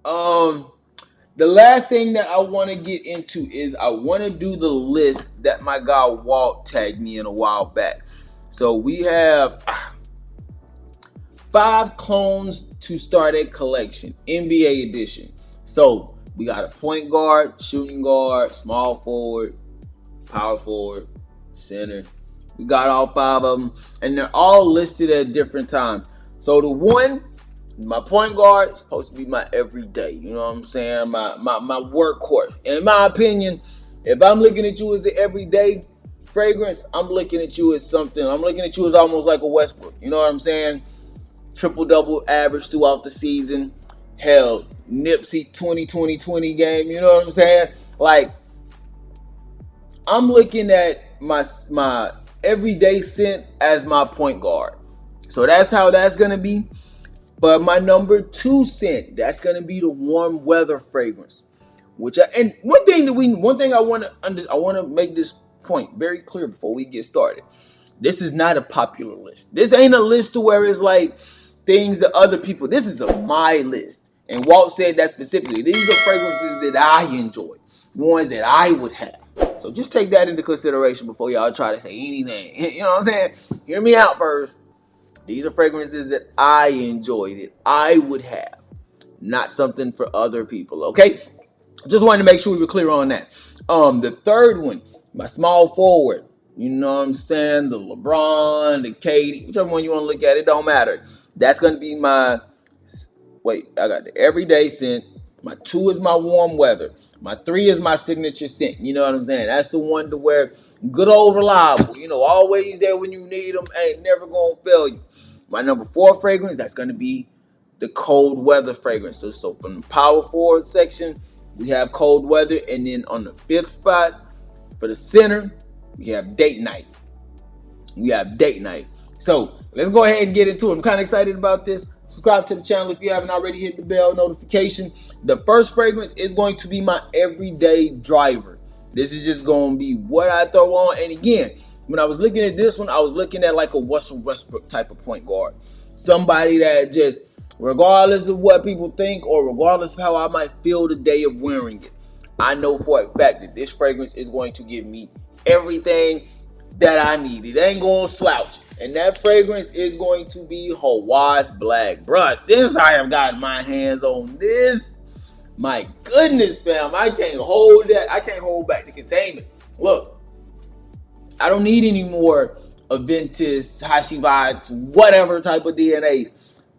Um, the last thing that I want to get into is I want to do the list that my guy Walt tagged me in a while back. So we have 5 clones to start a collection, NBA edition. So we got a point guard, shooting guard, small forward, power forward, center. We got all 5 of them, and they're all listed at different times. So the one, my point guard, is supposed to be my everyday. You know what I'm saying? My workhorse. In my opinion, if I'm looking at you as an everyday fragrance, I'm looking at you as something. I'm looking at you as almost like a Westbrook. You know what I'm saying? Triple double average throughout the season. Hell, Nipsey 20-20-20 game. You know what I'm saying? Like, I'm looking at my everyday scent as my point guard. So that's how that's gonna be. But my number 2 scent, that's gonna be the warm weather fragrance. And one thing I want to make this point very clear before we get started. This is not a popular list. This ain't a list to where it's like things that other people. This is my list. And Walt said that specifically. These are fragrances that I enjoy, ones that I would have. So just take that into consideration before y'all try to say anything. You know what I'm saying? Hear me out first. These are fragrances that I enjoy, that I would have, not something for other people. Okay? Just wanted to make sure we were clear on that. The third one, my small forward. You know what I'm saying? The LeBron, the KD, whichever one you want to look at, it don't matter. That's gonna be my. Wait, I got the everyday scent. My 2 is my warm weather. My 3 is my signature scent. You know what I'm saying? That's the one to where good old reliable. You know, always there when you need them. Ain't never gonna fail you. My number 4 fragrance, that's gonna be the cold weather fragrance. So from the power forward section, we have cold weather, and then on the 5th spot for the center, we have date night. So let's go ahead and get into it. I'm kind of excited about this. Subscribe to the channel if you haven't already. Hit the bell notification. The first fragrance is going to be my everyday driver. This is just going to be what I throw on. And again, when I was looking at this one, I was looking at like a Russell Westbrook type of point guard. Somebody that just, regardless of what people think or regardless of how I might feel the day of wearing it, I know for a fact that this fragrance is going to give me everything that I need. It ain't going to slouch. And that fragrance is going to be Hawas Black. Bruh, since I have gotten my hands on this, my goodness, fam, I can't hold that. I can't hold back the containment. Look, I don't need any more Aventus, Hashi vibes, whatever type of DNAs.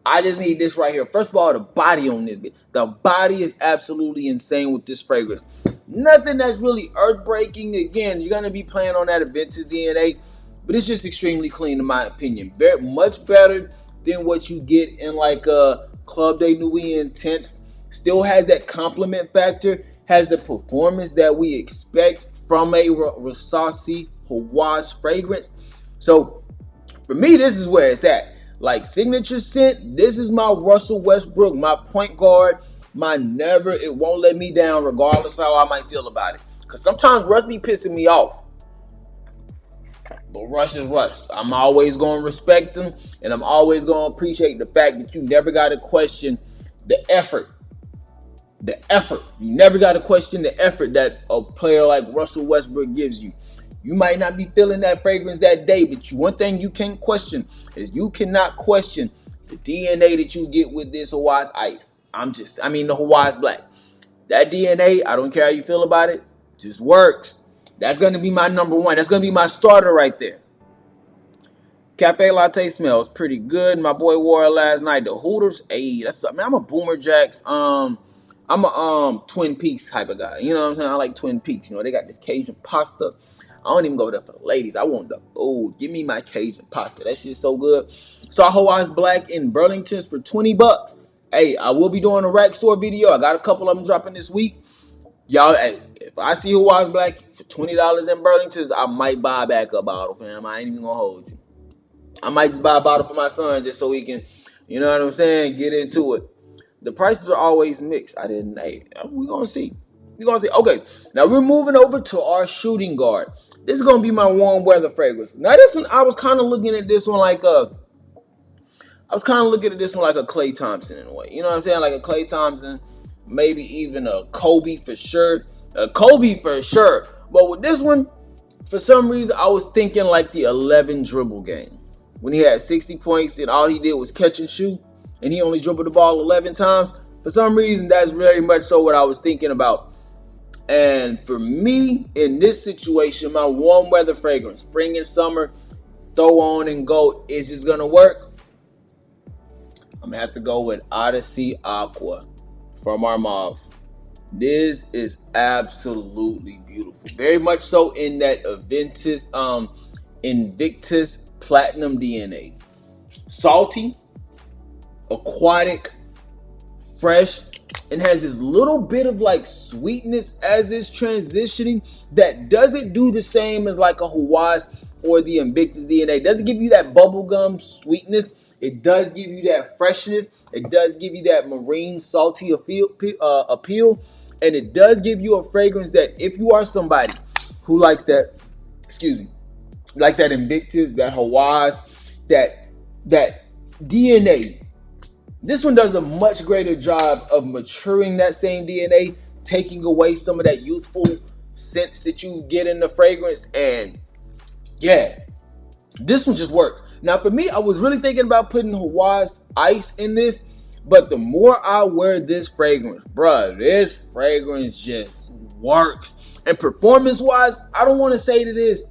I just need this right here. First of all, the body on this. The body is absolutely insane with this fragrance. Nothing that's really earth-breaking. Again, you're going to be playing on that Aventus DNA, but it's just extremely clean in my opinion. Very much better than what you get in like a Club de Nuit Intense. Still has that compliment factor. Has the performance that we expect from a Versace Hawas fragrance. So for me, this is where it's at. Like signature scent, this is my Russell Westbrook, my point guard, my never, it won't let me down regardless of how I might feel about it. Because sometimes Russ be pissing me off. But Russ is Russ. I'm always going to respect him, and I'm always going to appreciate the fact that you never got to question the effort. The effort. You never got to question the effort that a player like Russell Westbrook gives you. You might not be feeling that fragrance that day, but one thing you can't question is you cannot question the DNA that you get with this Hawas Ice. The Hawas Black. That DNA, I don't care how you feel about it, just works. That's going to be my number 1. That's going to be my starter right there. Cafe Latte smells pretty good. My boy wore it last night. The Hooters, I'm a Boomer Jacks. I'm a Twin Peaks type of guy. You know what I'm saying? I like Twin Peaks. You know, they got this Cajun pasta. I don't even go there for the ladies. I want the food. Give me my Cajun pasta. That shit's so good. Saw Hawas Black in Burlington's for $20. Hey, I will be doing a rack store video. I got a couple of them dropping this week. Y'all, hey, if I see Hawas Black for $20 in Burlington's, I might buy back a bottle, fam. I ain't even gonna hold you. I might just buy a bottle for my son just so he can, you know what I'm saying, get into it. The prices are always mixed. We're gonna see. Okay, now we're moving over to our shooting guard. This is gonna be my warm weather fragrance. Now this one, I was kind of looking at this one like a Klay Thompson in a way. You know what I'm saying? Like a Klay Thompson. maybe even a Kobe for sure. A Kobe for sure. But with this one, for some reason, I was thinking like the 11 dribble game. When he had 60 points and all he did was catch and shoot, and he only dribbled the ball 11 times. For some reason, that's very much so what I was thinking about. And for me, in this situation, my warm weather fragrance, spring and summer, throw on and go, is this going to work? I'm going to have to go with Odyssey Aqua from Armaf. This is absolutely beautiful. Very much so in that Invictus Platinum DNA. Salty, aquatic, fresh, and has this little bit of like sweetness as it's transitioning that doesn't do the same as like a Hawas or the Invictus DNA. It doesn't give you that bubblegum sweetness. It does give you that freshness. It does give you that marine salty appeal. And it does give you a fragrance that if you are somebody who likes that, likes that Invictus, that Hawas, that DNA, this one does a much greater job of maturing that same DNA, taking away some of that youthful scents that you get in the fragrance. And yeah, this one just works. Now for me, I was really thinking about putting Hawas Ice in this, but the more I wear this fragrance, bruh, this fragrance just works. And performance-wise, I don't want to say that it's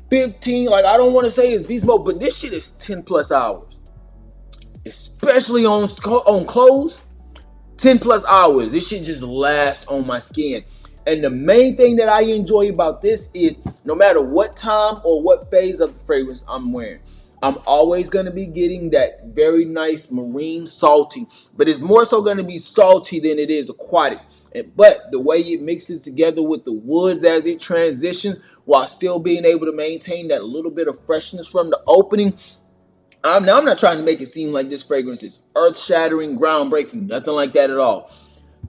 15, like I don't want to say it's beast mode, but this shit is 10 plus hours. Especially on clothes, 10 plus hours. This shit just lasts on my skin. And the main thing that I enjoy about this is no matter what time or what phase of the fragrance I'm wearing, I'm always going to be getting that very nice marine salty, but it's more so going to be salty than it is aquatic. But the way it mixes together with the woods as it transitions while still being able to maintain that little bit of freshness from the opening. I'm not trying to make it seem like this fragrance is earth-shattering, groundbreaking, nothing like that at all.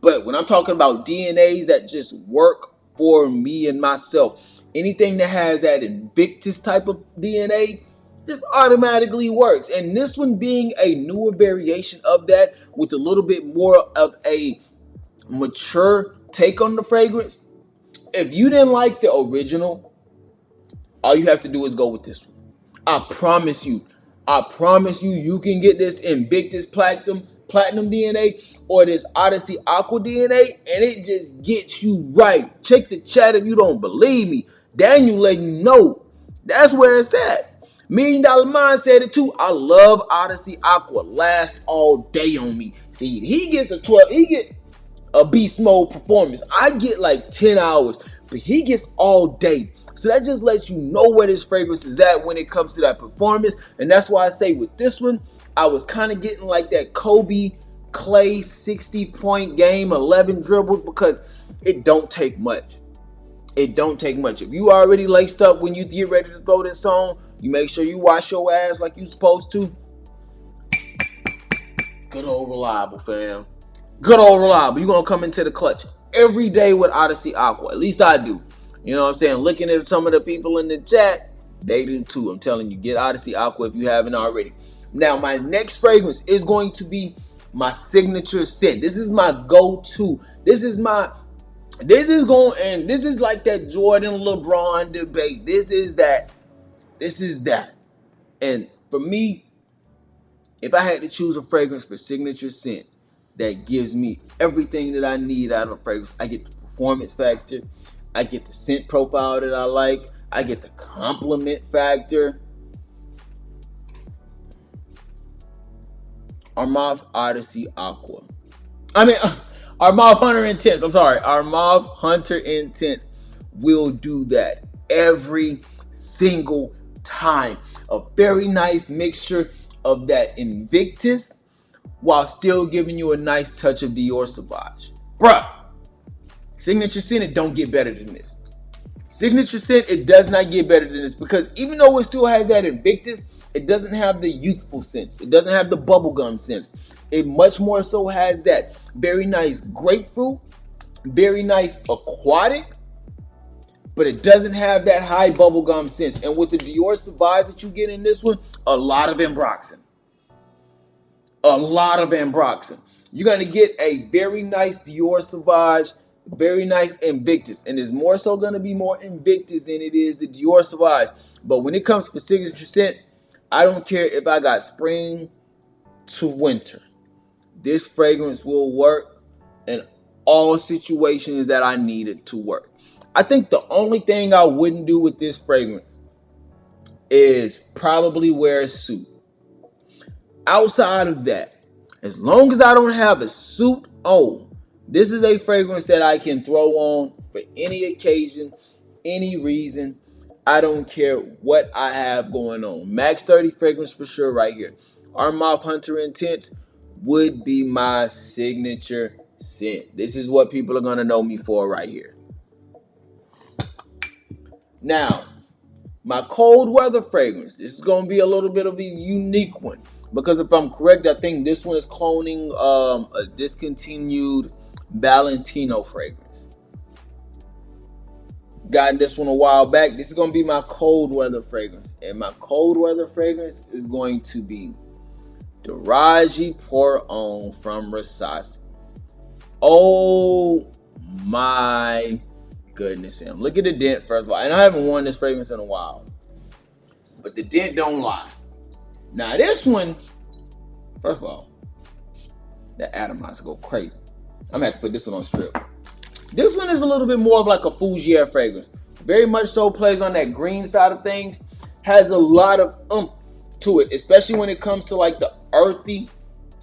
But when I'm talking about DNAs that just work for me and myself, anything that has that Invictus type of DNA just automatically works. And this one being a newer variation of that with a little bit more of a mature take on the fragrance. If you didn't like the original, all you have to do is go with this one. I promise you, you can get this Invictus Platinum DNA or this Odyssey Aqua DNA, and it just gets you right. Check the chat if you don't believe me. Daniel letting you know that's where it's at. $1 Million Mind said it too. I love Odyssey Aqua. Lasts all day on me. See, he gets a beast mode performance. I get like 10 hours, but he gets all day. So that just lets you know where this fragrance is at when it comes to that performance. And that's why I say with this one, I was kind of getting like that Kobe Clay 60-point game, 11 dribbles, because it don't take much. It don't take much. If you already laced up when you get ready to throw this on, you make sure you wash your ass like you supposed to. Good old reliable, fam. Good old reliable. You're going to come into the clutch every day with Odyssey Aqua. At least I do. You know what I'm saying? Looking at some of the people in the chat, they do too. I'm telling you, get Odyssey Aqua if you haven't already. Now, my next fragrance is going to be my signature scent. This is my go-to. This is like that Jordan LeBron debate. This is that. And for me, if I had to choose a fragrance for signature scent that gives me everything that I need out of a fragrance, I get the performance factor, I get the scent profile that I like, I get the compliment factor. Armaf Odyssey Aqua. Armaf Hunter Intense. I'm sorry. Armaf Hunter Intense will do that every single time. A very nice mixture of that Invictus while still giving you a nice touch of Dior Sauvage. Bruh. Signature scent, it don't get better than this. Signature scent, it does not get better than this, because even though it still has that Invictus, it doesn't have the youthful sense. It doesn't have the bubblegum sense. It much more so has that very nice grapefruit, very nice aquatic, but it doesn't have that high bubblegum sense. And with the Dior Sauvage that you get in this one, a lot of ambroxan. A lot of ambroxan. You're going to get a very nice Dior Sauvage, very nice Invictus. And it's more so going to be more Invictus than it is the Dior Sauvage. But when it comes for signature scent, I don't care if I got spring to winter. This fragrance will work in all situations that I need it to work. I think the only thing I wouldn't do with this fragrance is probably wear a suit. Outside of that, as long as I don't have a suit on, this is a fragrance that I can throw on for any occasion, any reason. I don't care what I have going on. Max 30 fragrance for sure right here. Armaf Hunter Intense would be my signature scent. This is what people are going to know me for right here. Now, my cold weather fragrance. This is going to be a little bit of a unique one. Because if I'm correct, I think this one is cloning a discontinued Valentino fragrance. Got this one a while back. This is going to be my cold weather fragrance. And my cold weather fragrance is going to be Daarej Pour Homme from Versatility. Oh my goodness, fam. Look at the dent first of all. And I haven't worn this fragrance in a while. But the dent don't lie. Now this one, first of all, that atomizer go crazy. I'm gonna have to put this one on strip. This one is a little bit more of like a fougere fragrance. Very much so plays on that green side of things. Has a lot of to it, especially when it comes to like the earthy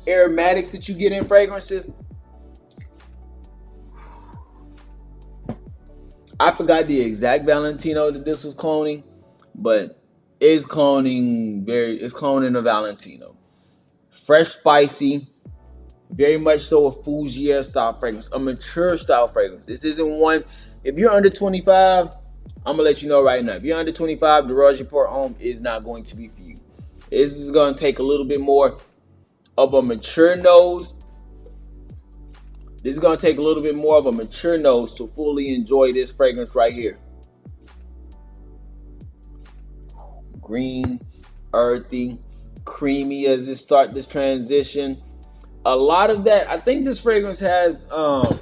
aromatics that you get in fragrances. I forgot the exact Valentino that this was cloning, but it's cloning a Valentino. Fresh, spicy, very much so a fougere style fragrance, a mature style fragrance. This isn't one, if you're under 25, I'm gonna let you know right now. If you're under 25, Daarej Pour Homme is not going to be for you. This is gonna take a little bit more of a mature nose. This is gonna take a little bit more of a mature nose to fully enjoy this fragrance right here. Green, earthy, creamy as it starts this transition. A lot of that. I think this fragrance has what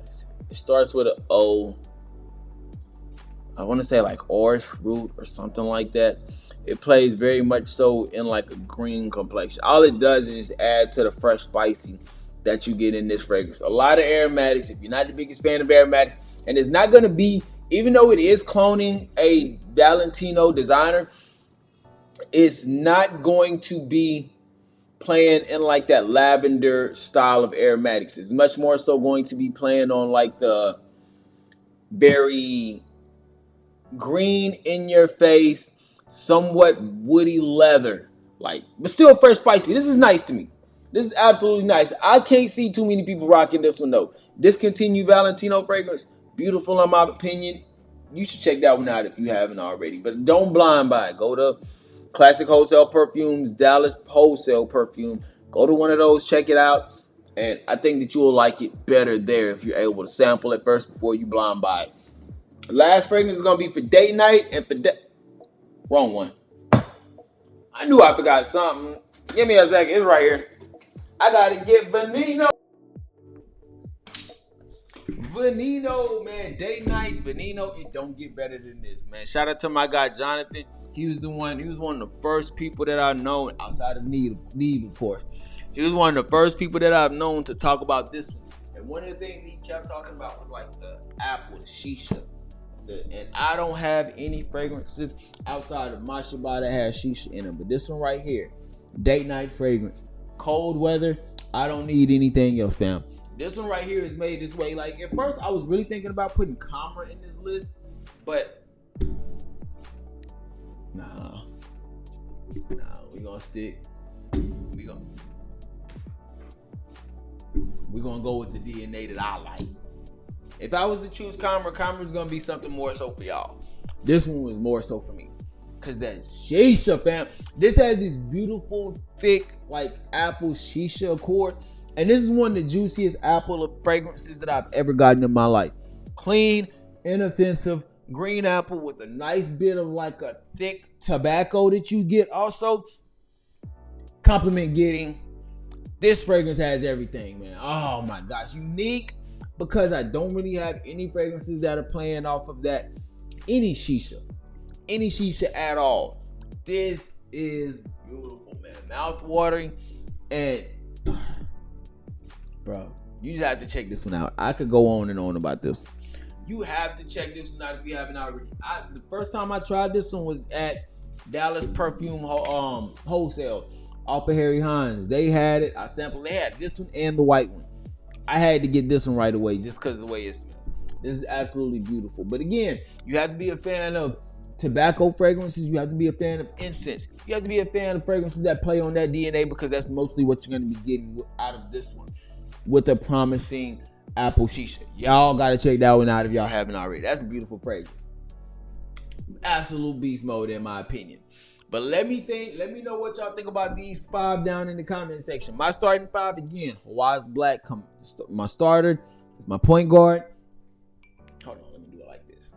is it? It starts with an O. I want to say like orange fruit or something like that. It plays very much so in like a green complexion. All it does is just add to the fresh spicy that you get in this fragrance. A lot of aromatics. If you're not the biggest fan of aromatics, and it's not going to be, even though it is cloning a Valentino designer, it's not going to be playing in like that lavender style of aromatics. It's much more so going to be playing on like the very green in your face, somewhat woody leather, like, but still fresh spicy. This is nice to me. This is absolutely nice. I can't see too many people rocking this one though. Discontinued Valentino fragrance. Beautiful in my opinion. You should check that one out if you haven't already. But don't blind buy it. Go to Classic Wholesale Perfumes, Dallas Wholesale Perfume. Go to one of those, check it out. And I think that you will like it better there if you're able to sample it first before you blind buy it. Last fragrance is going to be for date night and for wrong one. I knew I forgot something. Give me a second. It's right here. I got to get Veneno. Veneno, man, date night, Veneno, it don't get better than this, man. Shout out to my guy Jonathan. He was one of the first people that I've known outside of Neve, of course. He was one of the first people that I've known to talk about this one. And one of the things he kept talking about was like the apple, the shisha. And I don't have any fragrances outside of my Shabbat that has shisha in them. But this one right here, date night fragrance. Cold weather, I don't need anything else, fam. This one right here is made this way. Like, at first, I was really thinking about putting Camera in this list, but nah, we gonna stick. We gonna go with the DNA that I like. If I was to choose Camera's gonna be something more so for y'all. This one was more so for me, cause that shisha, fam. This has this beautiful, thick, like apple shisha accord. And this is one of the juiciest apple fragrances that I've ever gotten in my life. Clean, inoffensive, green apple with a nice bit of like a thick tobacco that you get. Also, compliment getting This fragrance has everything, man. Oh my gosh, unique, because I don't really have any fragrances that are playing off of that. Any shisha at all. This is beautiful, man. Mouth watering, and bro, you just have to check this one out. I could go on and on about this. You have to check this one out if you haven't already. The first time I tried this one was at Dallas Perfume Wholesale off of Harry Hines. They had it. I sampled. They had this one and the white one. I had to get this one right away just because of the way it smells. This is absolutely beautiful. But again, you have to be a fan of tobacco fragrances. You have to be a fan of incense. You have to be a fan of fragrances that play on that DNA, because that's mostly what you're going to be getting out of this one with a promising apple shisha. Y'all got to check that one out if y'all haven't already. That's a beautiful fragrance. Absolute beast mode in my opinion. But let me know what y'all think about these 5 down in the comment section. My starting 5 again, Hawas Black, my starter. It's my point guard. Hold on, let me do it like this.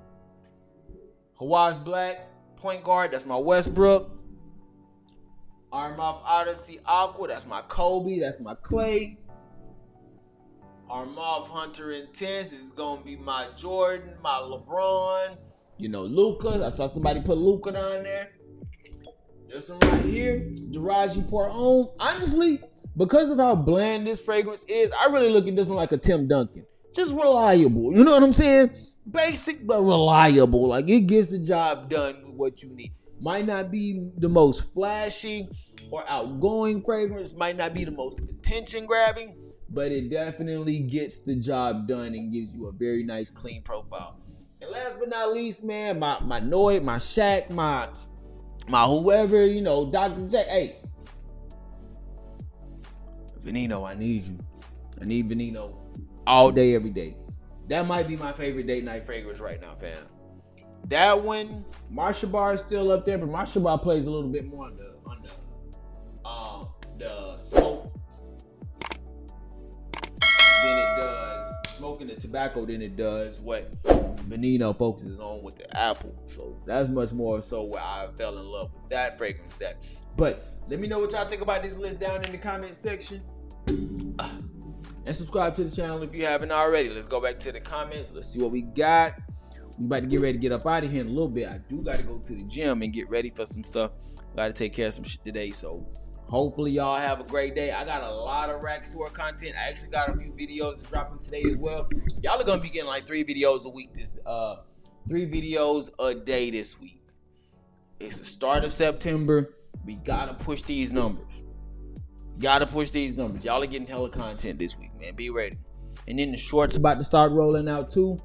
Hawas Black, point guard, that's my Westbrook. Armaf Odyssey Aqua, that's my Kobe, that's my Clay. Armaf Hunter Intense, this is going to be my Jordan, my LeBron. You know, Luka. I saw somebody put Luka down there. This one right here, Daarej Pour Homme. Honestly, because of how bland this fragrance is, I really look at this one like a Tim Duncan. Just reliable. You know what I'm saying? Basic but reliable. Like, it gets the job done with what you need. Might not be the most flashy or outgoing fragrance. Might not be the most attention grabbing, but it definitely gets the job done and gives you a very nice, clean profile. And last but not least, man, my Noid, my Shaq, my whoever, you know, Dr. J. Hey, Veneno, I need you. I need Veneno all day, every day. That might be my favorite date night fragrance right now, fam. That one, Marsha Bar is still up there, but Marsha Bar plays a little bit more on the smoke than it does smoking the tobacco than it does what Veneno focuses on with the apple. So that's much more so where I fell in love with that fragrance set. But let me know what y'all think about this list down in the comment section. And subscribe to the channel if you haven't already. Let's go back to the comments. Let's see what we got. We about to get ready to get up out of here in a little bit. I do got to go to the gym and get ready for some stuff. Got to take care of some shit today. So hopefully y'all have a great day. I got a lot of rack store content. I actually got a few videos that's dropping today as well. Y'all are going to be getting like 3 videos a week. 3 videos a day this week. It's the start of September. We got to push these numbers. Y'all are getting hella content this week, man. Be ready. And then the shorts about to start rolling out too.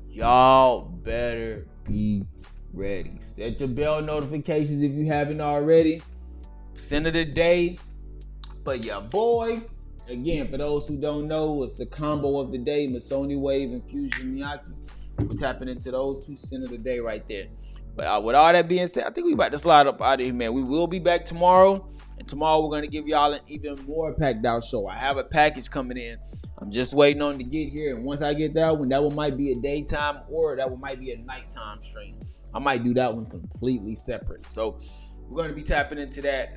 Y'all better be ready. Set your bell notifications if you haven't already. Scent of the day. But yeah, boy. Again, for those who don't know, it's the combo of the day. Missoni Wave and Fusion Miyake. We're tapping into those 2 scent of the day right there. But with all that being said, I think we about to slide up out of here, man. We will be back tomorrow. And tomorrow we're going to give y'all an even more packed out show. I have a package coming in. I'm just waiting on to get here. And once I get that one might be a daytime or that one might be a nighttime stream. I might do that one completely separate. So we're going to be tapping into that